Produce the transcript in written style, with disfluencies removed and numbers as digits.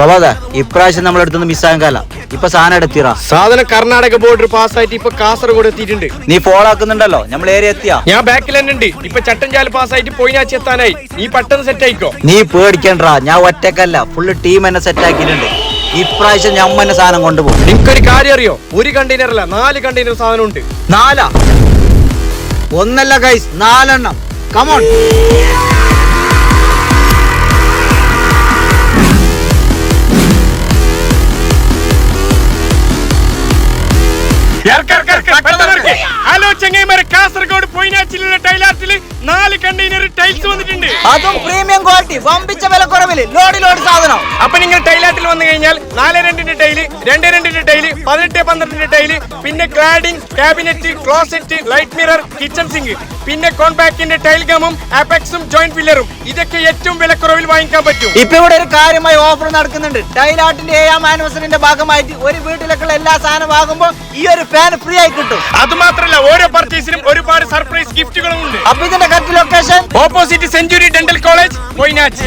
സ്വഭാവ ഇപ്രാവശ്യം നമ്മളെടുത്തൊന്ന് മിസ്സാകാൻ കാല ഇപ്പൊ സാധനം എടുത്തിറ സാധനം കർണാടക ബോർഡർ പാസ്സായിട്ട് ഇപ്പൊ കാസർഗോഡ് എത്തിയിട്ടുണ്ട്. നീ ഫോളോ ആക്കുന്നുണ്ടല്ലോ നമ്മൾ ഏരിയ എത്തിയാ. ഞാൻ ബാക്കിൽ തന്നെ ഉണ്ട്. ഇപ്പൊ ചട്ടഞ്ചാല് പാസ്സായിട്ട് പോയിനാച്ചി എത്താനായി. നീ പെട്ടെന്ന് സെറ്റ് ആയിക്കോ. നീ പേടിക്കണ്ടാ, ഞാൻ ഒറ്റക്കല്ല, ഫുള്ള് ടീം എന്നെ സെറ്റ് ആക്കിയിട്ടുണ്ട്. ഇപ്രാവശ്യം ഞമ്മന്നെ സാധനം കൊണ്ടുപോകും. നിങ്ങൾക്കൊരു കാര്യം അറിയോ? ഒരു കണ്ടെയ്നർ അല്ല 4 കണ്ടെയ്നർ സാധനം ഉണ്ട്. 4 ഒന്നല്ല ഗൈസ്, 4 എണ്ണം. കമോൺ. ഹലോ ചെങ്ങൈമാരെ, കാസർഗോഡ് പൊയിനാച്ചിലുള്ള ടൈലാർട്ടിൽ 4 കണ്ടെയ്നർ ടൈൽസ് വന്നിട്ടുണ്ട്. അതും പ്രീമിയം ക്വാളിറ്റി, വമ്പിച്ച വില കുറവില് ലോഡ് സാധനം. അപ്പൊ നിങ്ങൾ ടൈലാർട്ടിൽ വന്നു കഴിഞ്ഞാൽ 4-2 ടൈല്, 2-2 ടൈല്, 18-12 ടൈല്, പിന്നെ cladding, cabinet, closet, light mirror, kitchen sink, പിന്നെ കോൺപാക്റ്റിന്റെ ടൈൽ ഗമും ആപെക്സും ജോയിന്റ് ഫില്ലറും ഇതൊക്കെ ഏറ്റവും വിലക്കുറവിൽ വാങ്ങിക്കാൻ പറ്റും. ഇപ്പൊ ഇവിടെ ഒരു കാര്യമായ ഓഫർ നടക്കുന്നുണ്ട്. ടൈലാർട്ടിന്റെ 7ാം ആനിവേഴ്സറിന്റെ ഭാഗമായിട്ട് ഒരു വീട്ടിലേക്കുള്ള എല്ലാ സാധനം വാങ്ങുമ്പോൾ ഈ ഒരു ഫാൻ ഫ്രീ ആയി കിട്ടും. അത് മാത്രമല്ല, ഓരോ പർച്ചേസിനും ഒരുപാട് സർപ്രൈസ് ഗിഫ്റ്റുകളും ഉണ്ട്. അപ്പൊ ഇതിന്റെ correct location opposite century dental college, Poinachi.